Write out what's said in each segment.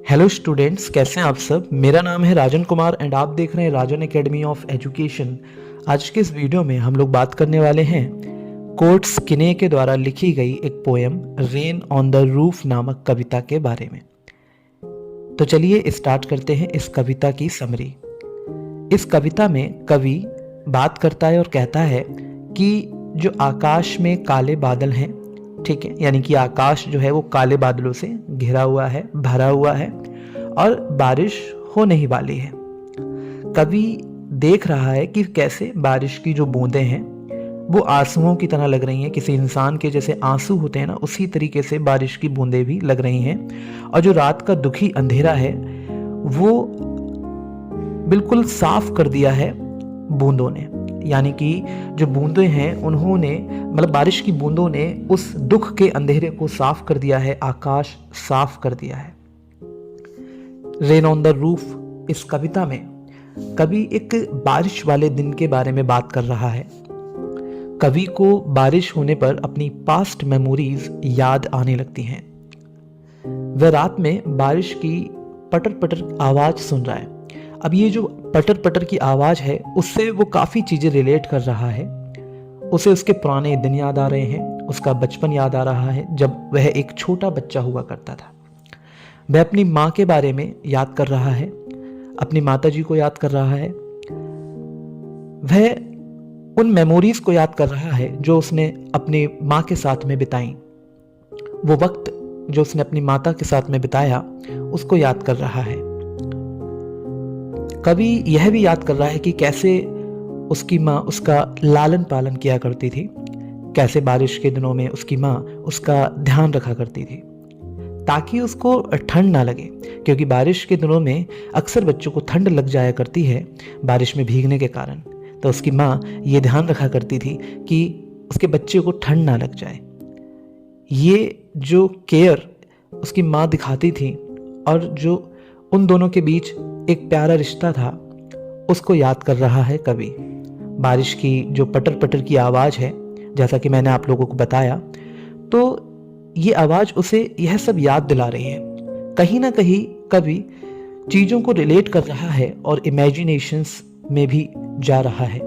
Hello students, कैसे हैं आप सब। मेरा नाम है राजन कुमार एंड आप देख रहे हैं राजन एकेडमी ऑफ एजुकेशन। आज के इस वीडियो में हम लोग बात करने वाले हैं कोर्ट्स किने के द्वारा लिखी गई एक poem rain on the roof नामक कविता के बारे में। तो चलिए स्टार्ट करते हैं इस कविता की समरी। इस कविता में कवि बात करता है और कहता है कि जो आकाश में काले बादल हैं, ठीक है, यानी कि आकाश जो है वो काले बादलों से घिरा हुआ है, भरा हुआ है और बारिश होने ही वाली है। कवि देख रहा है कि कैसे बारिश की जो बूंदें हैं वो आंसुओं की तरह लग रही हैं। किसी इंसान के जैसे आंसू होते हैं ना, उसी तरीके से बारिश की बूंदें भी लग रही हैं। और जो रात का दुखी अंधेरा है वो बिल्कुल साफ कर दिया है बूंदों ने, यानी कि जो बूंदें हैं उन्होंने, मतलब बारिश की बूंदों ने उस दुख के अंधेरे को साफ कर दिया है, आकाश साफ कर दिया है। रेन ऑन द रूफ इस कविता में कवि एक बारिश वाले दिन के बारे में बात कर रहा है। कवि को बारिश होने पर अपनी पास्ट मेमोरीज याद आने लगती हैं। वह रात में बारिश की पटर पटर आवाज सुन रहा है। अब ये जो पटर पटर की आवाज है उससे वो काफी चीजें रिलेट कर रहा है। उसे उसके पुराने दिन याद आ रहे हैं, उसका बचपन याद आ रहा है जब वह एक छोटा बच्चा हुआ करता था। वह अपनी माँ के बारे में याद कर रहा है, अपनी माता जी को याद कर रहा है। वह उन मेमोरीज को याद कर रहा है जो उसने अपनी माँ के साथ में बिताई। वो वक्त जो उसने अपनी माता के साथ में बिताया उसको याद कर रहा है। कवि यह भी याद कर रहा है कि कैसे उसकी माँ उसका लालन पालन किया करती थी, कैसे बारिश के दिनों में उसकी माँ उसका ध्यान रखा करती थी ताकि उसको ठंड ना लगे, क्योंकि बारिश के दिनों में अक्सर बच्चों को ठंड लग जाया करती है बारिश में भीगने के कारण। तो उसकी माँ ये ध्यान रखा करती थी कि उसके बच्चे को ठंड ना लग जाए। ये जो केयर उसकी माँ दिखाती थी और जो उन दोनों के बीच एक प्यारा रिश्ता था उसको याद कर रहा है कवि। बारिश की जो पटर पटर की आवाज़ है, जैसा कि मैंने आप लोगों को बताया, तो ये आवाज़ उसे यह सब याद दिला रही है। कहीं ना कहीं कवि चीज़ों को रिलेट कर रहा है और इमेजिनेशंस में भी जा रहा है।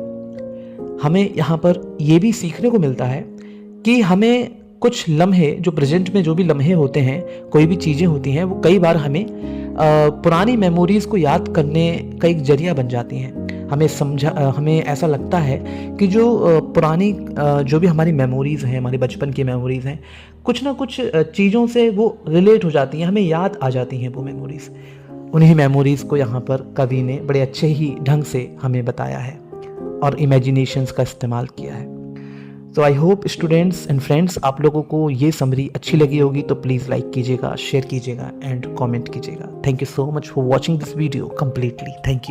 हमें यहाँ पर यह भी सीखने को मिलता है कि हमें कुछ लम्हे, जो प्रेजेंट में जो भी लम्हे होते हैं, कोई भी चीज़ें होती हैं, वो कई बार हमें पुरानी मेमोरीज को याद करने का एक जरिया बन जाती हैं। हमें ऐसा लगता है कि जो पुरानी जो भी हमारी मेमोरीज हैं, हमारे बचपन की मेमोरीज हैं, कुछ ना कुछ चीज़ों से वो रिलेट हो जाती हैं, हमें याद आ जाती हैं वो मेमोरीज। उन्हीं मेमोरीज को यहाँ पर कवि ने बड़े अच्छे ही ढंग से हमें बताया है और इमेजिनेशंस का इस्तेमाल किया है। तो I hope students and friends, आप लोगों को ये समरी अच्छी लगी होगी, तो प्लीज़ लाइक कीजिएगा, शेयर कीजिएगा एंड कमेंट कीजिएगा। Thank you so much for watching this video completely. Thank you.